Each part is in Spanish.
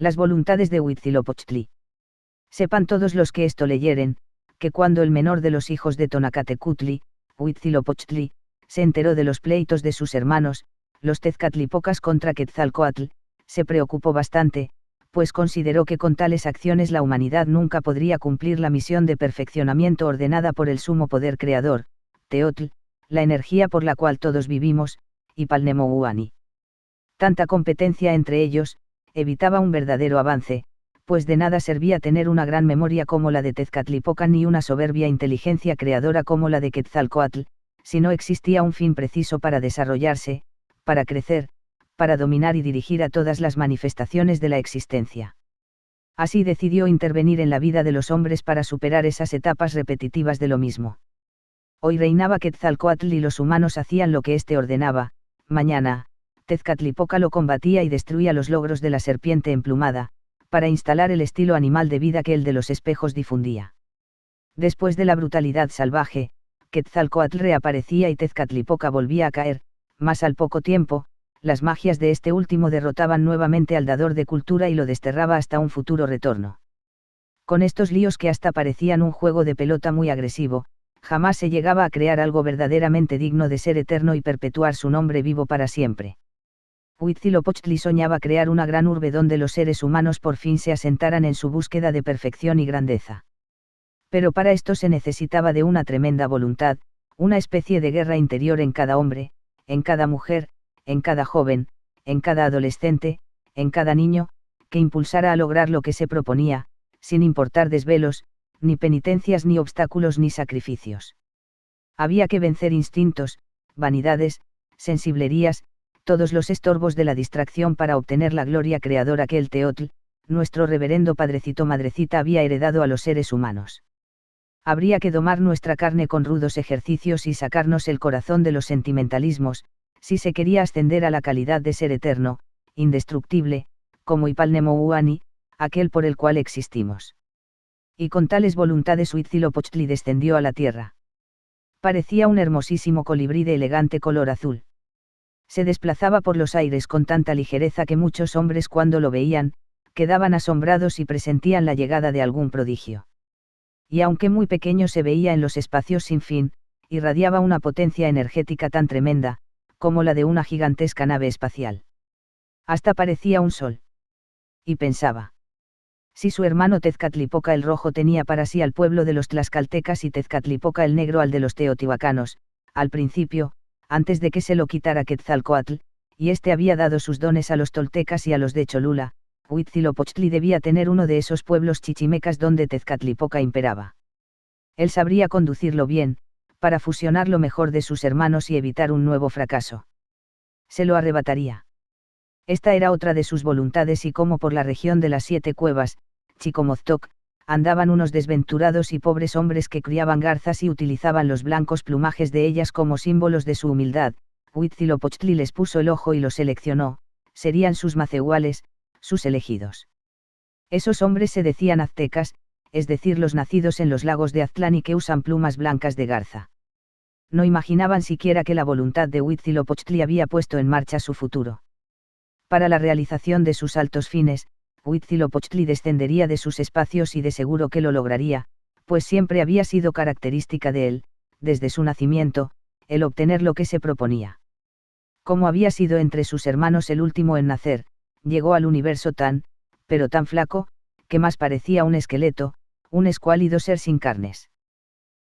Las voluntades de Huitzilopochtli. Sepan todos los que esto leyeren, que cuando el menor de los hijos de Tonacatecutli, Huitzilopochtli, se enteró de los pleitos de sus hermanos, los Tezcatlipocas contra Quetzalcóatl, se preocupó bastante, pues consideró que con tales acciones la humanidad nunca podría cumplir la misión de perfeccionamiento ordenada por el sumo poder creador, Teotl, la energía por la cual todos vivimos, y Palnemouani. Tanta competencia entre ellos, evitaba un verdadero avance, pues de nada servía tener una gran memoria como la de Tezcatlipoca ni una soberbia inteligencia creadora como la de Quetzalcóatl, si no existía un fin preciso para desarrollarse, para crecer, para dominar y dirigir a todas las manifestaciones de la existencia. Así decidió intervenir en la vida de los hombres para superar esas etapas repetitivas de lo mismo. Hoy reinaba Quetzalcóatl y los humanos hacían lo que éste ordenaba, mañana, Tezcatlipoca lo combatía y destruía los logros de la serpiente emplumada, para instalar el estilo animal de vida que el de los espejos difundía. Después de la brutalidad salvaje, Quetzalcóatl reaparecía y Tezcatlipoca volvía a caer, mas al poco tiempo, las magias de este último derrotaban nuevamente al dador de cultura y lo desterraba hasta un futuro retorno. Con estos líos que hasta parecían un juego de pelota muy agresivo, jamás se llegaba a crear algo verdaderamente digno de ser eterno y perpetuar su nombre vivo para siempre. Huitzilopochtli soñaba crear una gran urbe donde los seres humanos por fin se asentaran en su búsqueda de perfección y grandeza. Pero para esto se necesitaba de una tremenda voluntad, una especie de guerra interior en cada hombre, en cada mujer, en cada joven, en cada adolescente, en cada niño, que impulsara a lograr lo que se proponía, sin importar desvelos, ni penitencias ni obstáculos ni sacrificios. Había que vencer instintos, vanidades, sensiblerías, todos los estorbos de la distracción para obtener la gloria creadora que el Teotl, nuestro reverendo padrecito madrecita había heredado a los seres humanos. Habría que domar nuestra carne con rudos ejercicios y sacarnos el corazón de los sentimentalismos, si se quería ascender a la calidad de ser eterno, indestructible, como Ipalnemouani, aquel por el cual existimos. Y con tales voluntades Huitzilopochtli descendió a la tierra. Parecía un hermosísimo colibrí de elegante color azul. Se desplazaba por los aires con tanta ligereza que muchos hombres cuando lo veían, quedaban asombrados y presentían la llegada de algún prodigio. Y aunque muy pequeño se veía en los espacios sin fin, irradiaba una potencia energética tan tremenda, como la de una gigantesca nave espacial. Hasta parecía un sol. Y pensaba. Si su hermano Tezcatlipoca el Rojo tenía para sí al pueblo de los tlaxcaltecas y Tezcatlipoca el Negro al de los teotihuacanos, al principio, antes de que se lo quitara Quetzalcóatl, y éste había dado sus dones a los toltecas y a los de Cholula, Huitzilopochtli debía tener uno de esos pueblos chichimecas donde Tezcatlipoca imperaba. Él sabría conducirlo bien, para fusionar lo mejor de sus hermanos y evitar un nuevo fracaso. Se lo arrebataría. Esta era otra de sus voluntades y como por la región de las 7 cuevas, Chicomoztoc, andaban unos desventurados y pobres hombres que criaban garzas y utilizaban los blancos plumajes de ellas como símbolos de su humildad, Huitzilopochtli les puso el ojo y los seleccionó, serían sus macehuales, sus elegidos. Esos hombres se decían aztecas, es decir los nacidos en los lagos de Aztlán y que usan plumas blancas de garza. No imaginaban siquiera que la voluntad de Huitzilopochtli había puesto en marcha su futuro. Para la realización de sus altos fines, Huitzilopochtli descendería de sus espacios y de seguro que lo lograría, pues siempre había sido característica de él, desde su nacimiento, el obtener lo que se proponía. Como había sido entre sus hermanos el último en nacer, llegó al universo pero tan flaco, que más parecía un esqueleto, un escuálido ser sin carnes.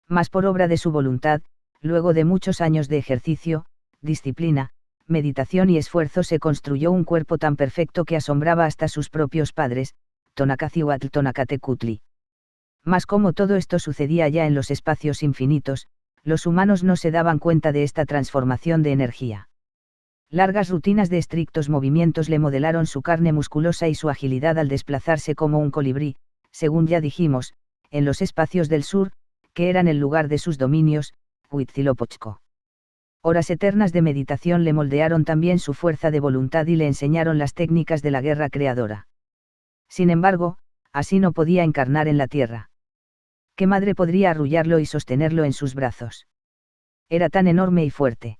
Mas por obra de su voluntad, luego de muchos años de ejercicio, disciplina, meditación y esfuerzo se construyó un cuerpo tan perfecto que asombraba hasta sus propios padres, Tonacacihuatl Tonacatecutli. Mas como todo esto sucedía ya en los espacios infinitos, los humanos no se daban cuenta de esta transformación de energía. Largas rutinas de estrictos movimientos le modelaron su carne musculosa y su agilidad al desplazarse como un colibrí, según ya dijimos, en los espacios del sur, que eran el lugar de sus dominios, Huitzilopochtli. Horas eternas de meditación le moldearon también su fuerza de voluntad y le enseñaron las técnicas de la guerra creadora. Sin embargo, así no podía encarnar en la tierra. ¿Qué madre podría arrullarlo y sostenerlo en sus brazos? Era tan enorme y fuerte.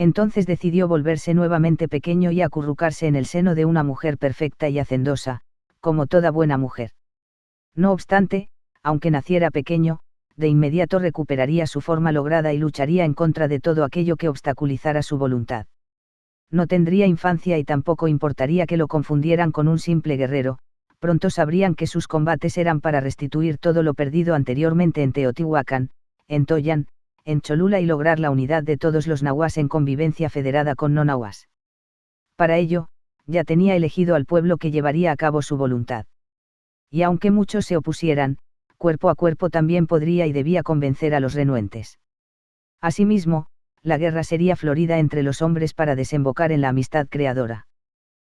Entonces decidió volverse nuevamente pequeño y acurrucarse en el seno de una mujer perfecta y hacendosa, como toda buena mujer. No obstante, aunque naciera pequeño, de inmediato recuperaría su forma lograda y lucharía en contra de todo aquello que obstaculizara su voluntad. No tendría infancia y tampoco importaría que lo confundieran con un simple guerrero, pronto sabrían que sus combates eran para restituir todo lo perdido anteriormente en Teotihuacán, en Toyan, en Cholula y lograr la unidad de todos los nahuas en convivencia federada con no nahuas. Para ello, ya tenía elegido al pueblo que llevaría a cabo su voluntad. Y aunque muchos se opusieran, cuerpo a cuerpo también podría y debía convencer a los renuentes. Asimismo, la guerra sería florida entre los hombres para desembocar en la amistad creadora.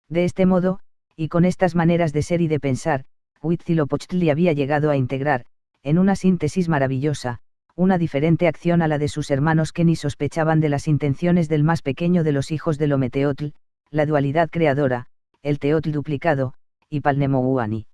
De este modo, y con estas maneras de ser y de pensar, Huitzilopochtli había llegado a integrar, en una síntesis maravillosa, una diferente acción a la de sus hermanos que ni sospechaban de las intenciones del más pequeño de los hijos del Ometeotl, la dualidad creadora, el Teotl duplicado, y Palnemouani.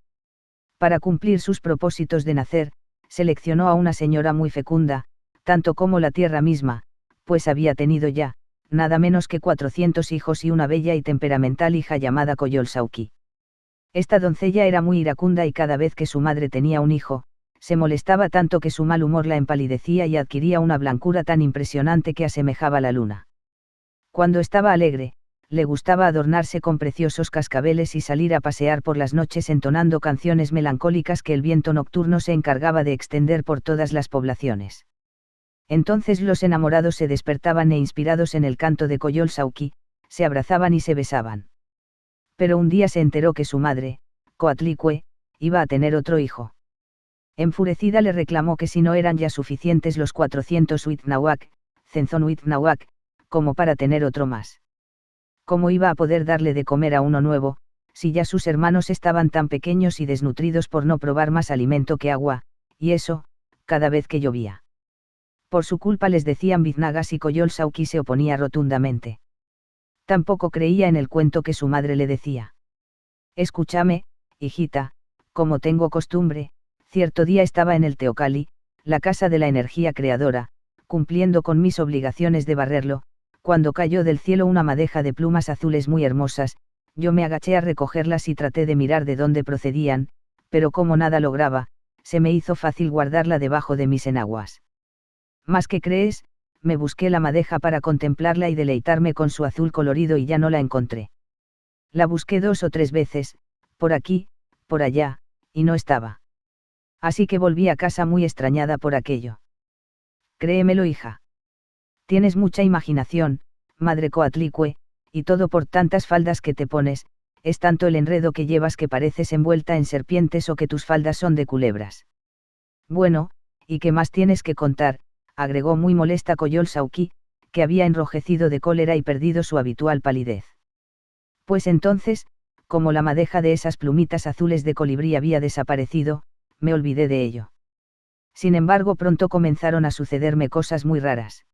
Para cumplir sus propósitos de nacer, seleccionó a una señora muy fecunda, tanto como la tierra misma, pues había tenido ya, nada menos que 400 hijos y una bella y temperamental hija llamada Coyolxauhqui. Esta doncella era muy iracunda y cada vez que su madre tenía un hijo, se molestaba tanto que su mal humor la empalidecía y adquiría una blancura tan impresionante que asemejaba la luna. Cuando estaba alegre, le gustaba adornarse con preciosos cascabeles y salir a pasear por las noches entonando canciones melancólicas que el viento nocturno se encargaba de extender por todas las poblaciones. Entonces los enamorados se despertaban e inspirados en el canto de Coyolxauhqui, se abrazaban y se besaban. Pero un día se enteró que su madre, Coatlicue, iba a tener otro hijo. Enfurecida le reclamó que si no eran ya suficientes los 400 Huitznahuac, Cenzón Huitznahuac, como para tener otro más. ¿Cómo iba a poder darle de comer a uno nuevo, si ya sus hermanos estaban tan pequeños y desnutridos por no probar más alimento que agua, y eso, cada vez que llovía? Por su culpa les decían biznagas y Coyolxauhqui se oponía rotundamente. Tampoco creía en el cuento que su madre le decía. Escúchame, hijita, como tengo costumbre, cierto día estaba en el Teocalli, la casa de la energía creadora, cumpliendo con mis obligaciones de barrerlo, cuando cayó del cielo una madeja de plumas azules muy hermosas, yo me agaché a recogerlas y traté de mirar de dónde procedían, pero como nada lograba, se me hizo fácil guardarla debajo de mis enaguas. Más que crees, me busqué la madeja para contemplarla y deleitarme con su azul colorido y ya no la encontré. La busqué 2 o 3 veces, por aquí, por allá, y no estaba. Así que volví a casa muy extrañada por aquello. Créemelo, hija. Tienes mucha imaginación, madre Coatlicue, y todo por tantas faldas que te pones, es tanto el enredo que llevas que pareces envuelta en serpientes o que tus faldas son de culebras. Bueno, ¿y qué más tienes que contar?, agregó muy molesta Coyolxauhqui, que había enrojecido de cólera y perdido su habitual palidez. Pues entonces, como la madeja de esas plumitas azules de colibrí había desaparecido, me olvidé de ello. Sin embargo, pronto comenzaron a sucederme cosas muy raras.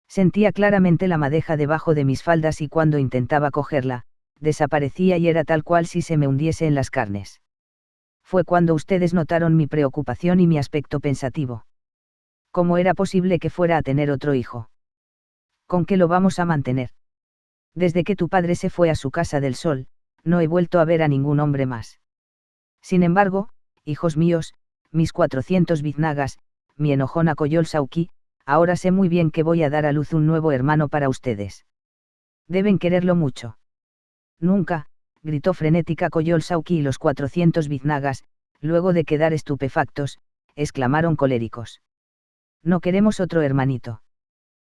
Sentía claramente la madeja debajo de mis faldas y cuando intentaba cogerla, desaparecía y era tal cual si se me hundiese en las carnes. Fue cuando ustedes notaron mi preocupación y mi aspecto pensativo. ¿Cómo era posible que fuera a tener otro hijo? ¿Con qué lo vamos a mantener? Desde que tu padre se fue a su casa del sol, no he vuelto a ver a ningún hombre más. Sin embargo, hijos míos, mis 400 biznagas, mi enojona Coyolxauhqui, ahora sé muy bien que voy a dar a luz un nuevo hermano para ustedes. Deben quererlo mucho. Nunca, gritó frenética Coyolxauhqui y los 400 biznagas, luego de quedar estupefactos, exclamaron coléricos. No queremos otro hermanito.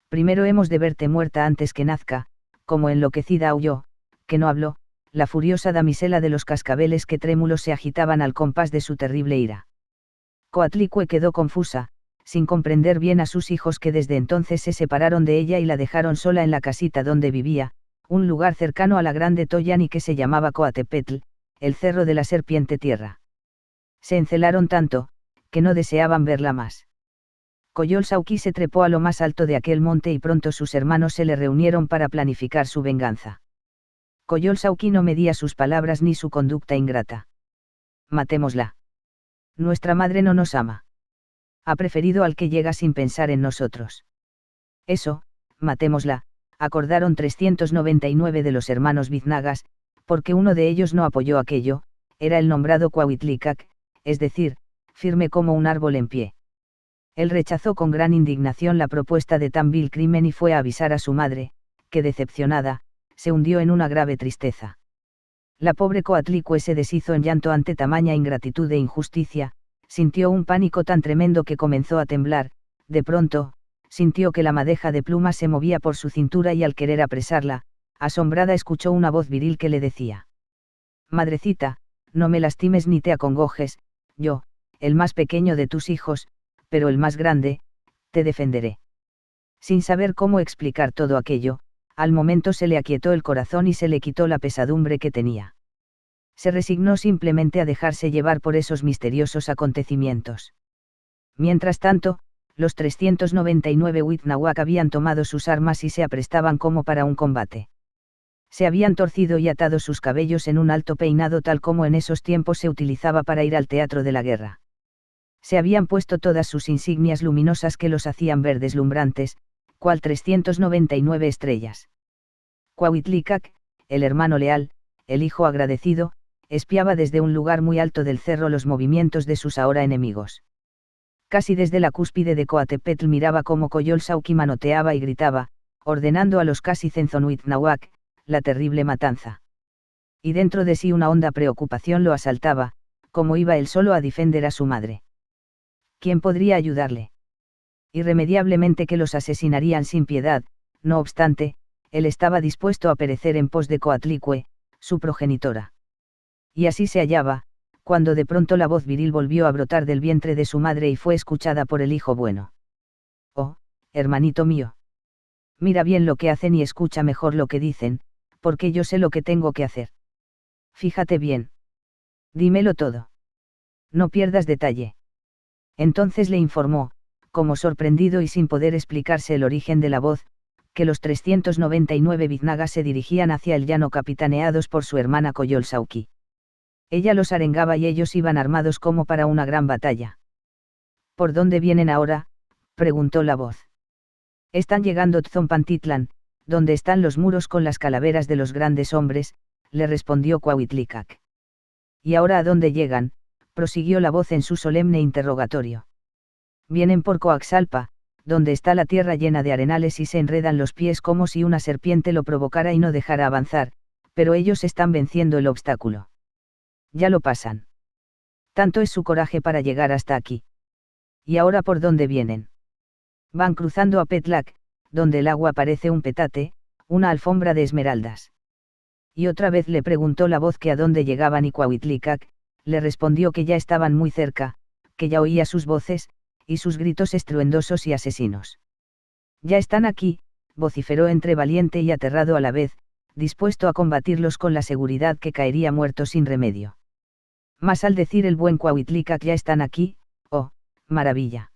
Primero hemos de verte muerta antes que nazca, como enloquecida aulló, que no habló, la furiosa damisela de los cascabeles que trémulos se agitaban al compás de su terrible ira. Coatlicue quedó confusa, sin comprender bien a sus hijos que desde entonces se separaron de ella y la dejaron sola en la casita donde vivía, un lugar cercano a la grande Toyan y que se llamaba Coatepetl, el cerro de la serpiente tierra. Se encelaron tanto, que no deseaban verla más. Coyolxauhqui se trepó a lo más alto de aquel monte y pronto sus hermanos se le reunieron para planificar su venganza. Coyolxauhqui no medía sus palabras ni su conducta ingrata. Matémosla. Nuestra madre no nos ama. Ha preferido al que llega sin pensar en nosotros. Eso, matémosla, acordaron 399 de los hermanos biznagas, porque uno de ellos no apoyó aquello, era el nombrado Cuauhtlícac, es decir, firme como un árbol en pie. Él rechazó con gran indignación la propuesta de tan vil crimen y fue a avisar a su madre, que decepcionada, se hundió en una grave tristeza. La pobre Coatlicue se deshizo en llanto ante tamaña ingratitud e injusticia, sintió un pánico tan tremendo que comenzó a temblar, de pronto, sintió que la madeja de plumas se movía por su cintura y al querer apresarla, asombrada escuchó una voz viril que le decía: Madrecita, no me lastimes ni te acongojes, yo, el más pequeño de tus hijos, pero el más grande, te defenderé. Sin saber cómo explicar todo aquello, al momento se le aquietó el corazón y se le quitó la pesadumbre que tenía. Se resignó simplemente a dejarse llevar por esos misteriosos acontecimientos. Mientras tanto, los 399 Witnahuac habían tomado sus armas y se aprestaban como para un combate. Se habían torcido y atado sus cabellos en un alto peinado tal como en esos tiempos se utilizaba para ir al teatro de la guerra. Se habían puesto todas sus insignias luminosas que los hacían ver deslumbrantes, cual 399 estrellas. Cuauhtlícac, el hermano leal, el hijo agradecido, espiaba desde un lugar muy alto del cerro los movimientos de sus ahora enemigos. Casi desde la cúspide de Coatepetl miraba cómo Coyolxauhqui manoteaba y gritaba, ordenando a los casi Cenzonuitnahuac, la terrible matanza. Y dentro de sí una honda preocupación lo asaltaba, como iba él solo a defender a su madre. ¿Quién podría ayudarle? Irremediablemente que los asesinarían sin piedad, no obstante, él estaba dispuesto a perecer en pos de Coatlicue, su progenitora. Y así se hallaba, cuando de pronto la voz viril volvió a brotar del vientre de su madre y fue escuchada por el hijo bueno. Oh, hermanito mío. Mira bien lo que hacen y escucha mejor lo que dicen, porque yo sé lo que tengo que hacer. Fíjate bien. Dímelo todo. No pierdas detalle. Entonces le informó, como sorprendido y sin poder explicarse el origen de la voz, que los 399 biznagas se dirigían hacia el llano capitaneados por su hermana Coyolxauhqui. Ella los arengaba y ellos iban armados como para una gran batalla. ¿Por dónde vienen ahora?, preguntó la voz. Están llegando Tzompantitlán, donde están los muros con las calaveras de los grandes hombres, le respondió Cuauhtlícac. ¿Y ahora a dónde llegan?, prosiguió la voz en su solemne interrogatorio. Vienen por Coaxalpa, donde está la tierra llena de arenales y se enredan los pies como si una serpiente lo provocara y no dejara avanzar, pero ellos están venciendo el obstáculo. Ya lo pasan. Tanto es su coraje para llegar hasta aquí. ¿Y ahora por dónde vienen? Van cruzando a Petlac, donde el agua parece un petate, una alfombra de esmeraldas. Y otra vez le preguntó la voz que a dónde llegaban y Cuauhtlícac le respondió que ya estaban muy cerca, que ya oía sus voces, y sus gritos estruendosos y asesinos. Ya están aquí, vociferó entre valiente y aterrado a la vez, dispuesto a combatirlos con la seguridad que caería muerto sin remedio. Mas al decir el buen Cuauhtlícac ya están aquí, oh, maravilla.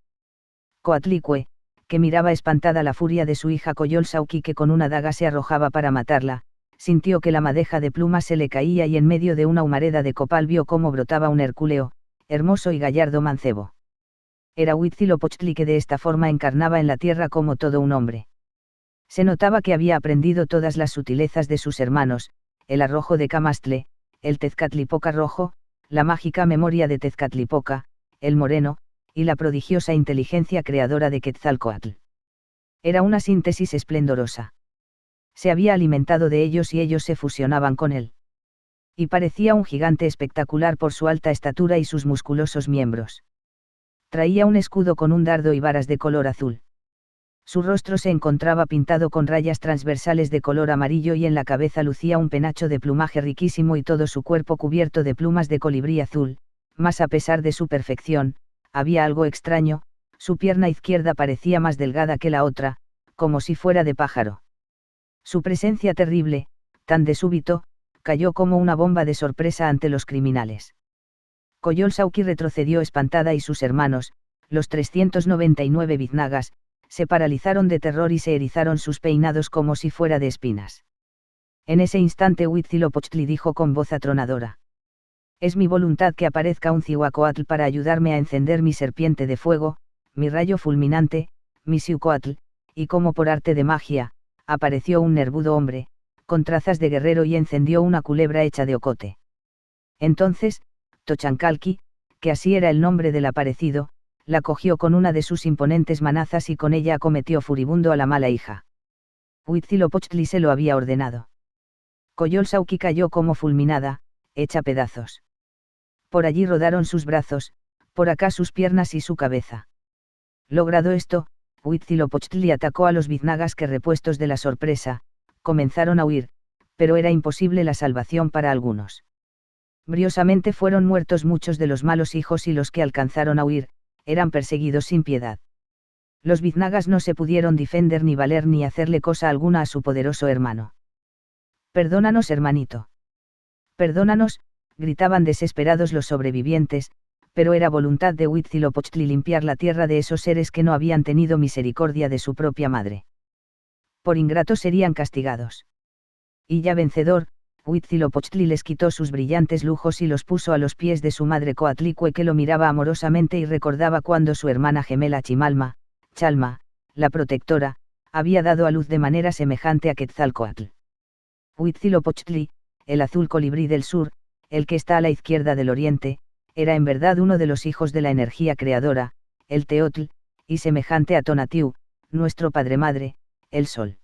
Coatlicue, que miraba espantada la furia de su hija Coyolxauhqui que con una daga se arrojaba para matarla, sintió que la madeja de plumas se le caía y en medio de una humareda de copal vio cómo brotaba un hercúleo, hermoso y gallardo mancebo. Era Huitzilopochtli que de esta forma encarnaba en la tierra como todo un hombre. Se notaba que había aprendido todas las sutilezas de sus hermanos, el arrojo de Camastle, el Tezcatlipoca rojo, la mágica memoria de Tezcatlipoca, el moreno, y la prodigiosa inteligencia creadora de Quetzalcóatl. Era una síntesis esplendorosa. Se había alimentado de ellos y ellos se fusionaban con él. Y parecía un gigante espectacular por su alta estatura y sus musculosos miembros. Traía un escudo con un dardo y varas de color azul. Su rostro se encontraba pintado con rayas transversales de color amarillo y en la cabeza lucía un penacho de plumaje riquísimo y todo su cuerpo cubierto de plumas de colibrí azul, mas a pesar de su perfección, había algo extraño, su pierna izquierda parecía más delgada que la otra, como si fuera de pájaro. Su presencia terrible, tan de súbito, cayó como una bomba de sorpresa ante los criminales. Coyolxauhqui retrocedió espantada y sus hermanos, los 399 biznagas, se paralizaron de terror y se erizaron sus peinados como si fuera de espinas. En ese instante Huitzilopochtli dijo con voz atronadora: Es mi voluntad que aparezca un Cihuacoatl para ayudarme a encender mi serpiente de fuego, mi rayo fulminante, mi Xiucoatl, y como por arte de magia, apareció un nervudo hombre, con trazas de guerrero y encendió una culebra hecha de ocote. Entonces, Tochancalchi, que así era el nombre del aparecido, la cogió con una de sus imponentes manazas y con ella acometió furibundo a la mala hija. Huitzilopochtli se lo había ordenado. Coyolxauhqui cayó como fulminada, hecha pedazos. Por allí rodaron sus brazos, por acá sus piernas y su cabeza. Logrado esto, Huitzilopochtli atacó a los biznagas que, repuestos de la sorpresa, comenzaron a huir, pero era imposible la salvación para algunos. Briosamente fueron muertos muchos de los malos hijos y los que alcanzaron a huir, eran perseguidos sin piedad. Los biznagas no se pudieron defender ni valer ni hacerle cosa alguna a su poderoso hermano. «Perdónanos, hermanito. Perdónanos», gritaban desesperados los sobrevivientes, pero era voluntad de Huitzilopochtli limpiar la tierra de esos seres que no habían tenido misericordia de su propia madre. Por ingratos serían castigados. Y ya vencedor, Huitzilopochtli les quitó sus brillantes lujos y los puso a los pies de su madre Coatlicue, que lo miraba amorosamente y recordaba cuando su hermana gemela Chimalma, Chalma, la protectora, había dado a luz de manera semejante a Quetzalcóatl. Huitzilopochtli, el azul colibrí del sur, el que está a la izquierda del oriente, era en verdad uno de los hijos de la energía creadora, el Teotl, y semejante a Tonatiuh, nuestro padre-madre, el sol.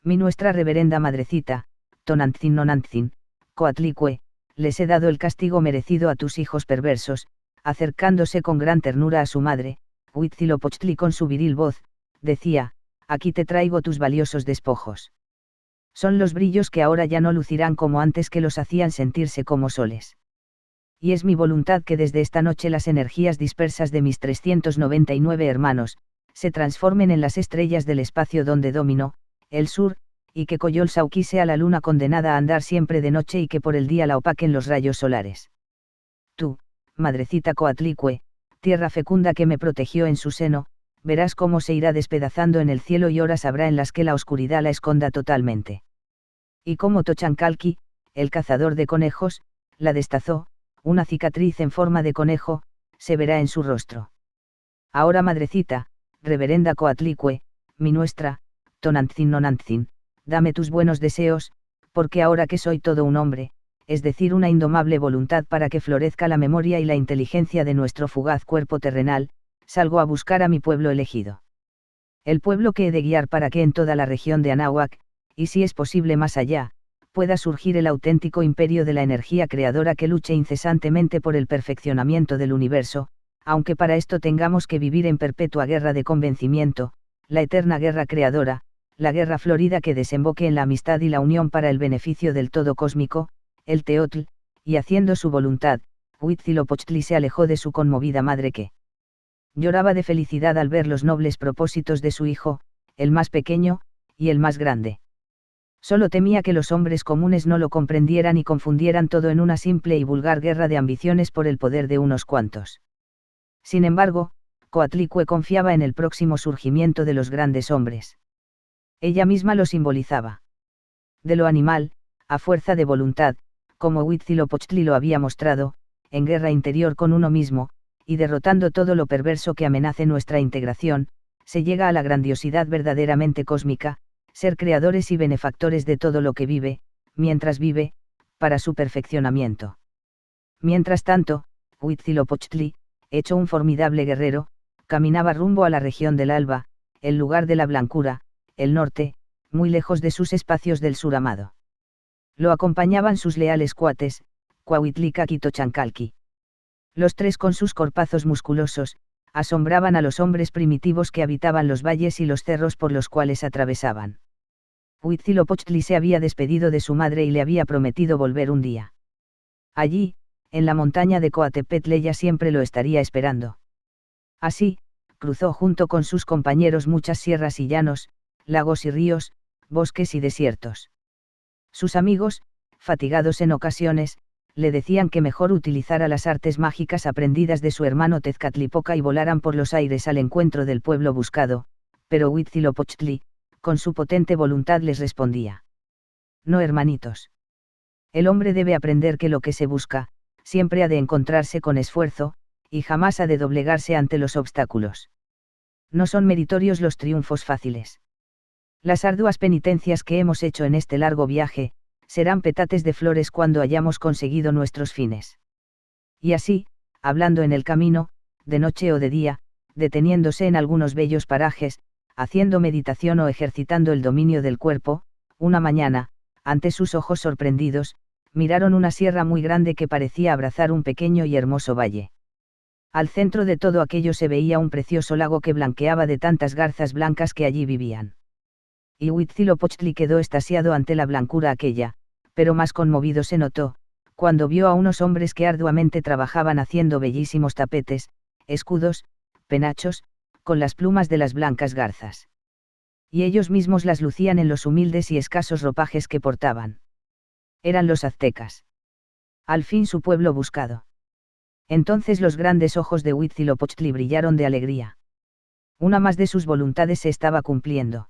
Mi nuestra reverenda madrecita, Tonantzin Nonantzin, Coatlicue, les he dado el castigo merecido a tus hijos perversos, acercándose con gran ternura a su madre, Huitzilopochtli con su viril voz, decía, aquí te traigo tus valiosos despojos. Son los brillos que ahora ya no lucirán como antes, que los hacían sentirse como soles. Y es mi voluntad que desde esta noche las energías dispersas de mis 399 hermanos, se transformen en las estrellas del espacio donde dominó, el sur, y que Coyolxauhqui sea la luna condenada a andar siempre de noche y que por el día la opaquen los rayos solares. Tú, madrecita Coatlicue, tierra fecunda que me protegió en su seno, verás cómo se irá despedazando en el cielo y horas habrá en las que la oscuridad la esconda totalmente. Y como Tochancalchi, el cazador de conejos, la destazó, una cicatriz en forma de conejo, se verá en su rostro. Ahora, madrecita, reverenda Coatlicue, mi nuestra, Tonantzin Nonantzin, dame tus buenos deseos, porque ahora que soy todo un hombre, es decir, una indomable voluntad para que florezca la memoria y la inteligencia de nuestro fugaz cuerpo terrenal, salgo a buscar a mi pueblo elegido. El pueblo que he de guiar para que en toda la región de Anáhuac, y si es posible más allá, pueda surgir el auténtico imperio de la energía creadora que luche incesantemente por el perfeccionamiento del universo, aunque para esto tengamos que vivir en perpetua guerra de convencimiento, la eterna guerra creadora, la guerra florida que desemboque en la amistad y la unión para el beneficio del todo cósmico, el Teotl, y haciendo su voluntad, Huitzilopochtli se alejó de su conmovida madre, que lloraba de felicidad al ver los nobles propósitos de su hijo, el más pequeño, y el más grande. Solo temía que los hombres comunes no lo comprendieran y confundieran todo en una simple y vulgar guerra de ambiciones por el poder de unos cuantos. Sin embargo, Coatlicue confiaba en el próximo surgimiento de los grandes hombres. Ella misma lo simbolizaba. De lo animal, a fuerza de voluntad, como Huitzilopochtli lo había mostrado, en guerra interior con uno mismo, y derrotando todo lo perverso que amenace nuestra integración, se llega a la grandiosidad verdaderamente cósmica, ser creadores y benefactores de todo lo que vive, mientras vive, para su perfeccionamiento. Mientras tanto, Huitzilopochtli, hecho un formidable guerrero, caminaba rumbo a la región del Alba, el lugar de la blancura, el norte, muy lejos de sus espacios del sur amado. Lo acompañaban sus leales cuates, Cuauhitlicac y Tochancalchi. Los tres con sus corpazos musculosos, asombraban a los hombres primitivos que habitaban los valles y los cerros por los cuales atravesaban. Huitzilopochtli se había despedido de su madre y le había prometido volver un día. Allí, en la montaña de Coatepetl, ella siempre lo estaría esperando. Así, cruzó junto con sus compañeros muchas sierras y llanos, lagos y ríos, bosques y desiertos. Sus amigos, fatigados en ocasiones, le decían que mejor utilizara las artes mágicas aprendidas de su hermano Tezcatlipoca y volaran por los aires al encuentro del pueblo buscado, pero Huitzilopochtli, con su potente voluntad les respondía: no, hermanitos. El hombre debe aprender que lo que se busca, siempre ha de encontrarse con esfuerzo, y jamás ha de doblegarse ante los obstáculos. No son meritorios los triunfos fáciles. Las arduas penitencias que hemos hecho en este largo viaje, serán petates de flores cuando hayamos conseguido nuestros fines. Y así, hablando en el camino, de noche o de día, deteniéndose en algunos bellos parajes, haciendo meditación o ejercitando el dominio del cuerpo, una mañana, ante sus ojos sorprendidos, miraron una sierra muy grande que parecía abrazar un pequeño y hermoso valle. Al centro de todo aquello se veía un precioso lago que blanqueaba de tantas garzas blancas que allí vivían. Y Huitzilopochtli quedó extasiado ante la blancura aquella, pero más conmovido se notó, cuando vio a unos hombres que arduamente trabajaban haciendo bellísimos tapetes, escudos, penachos, con las plumas de las blancas garzas. Y ellos mismos las lucían en los humildes y escasos ropajes que portaban. Eran los aztecas. Al fin su pueblo buscado. Entonces los grandes ojos de Huitzilopochtli brillaron de alegría. Una más de sus voluntades se estaba cumpliendo.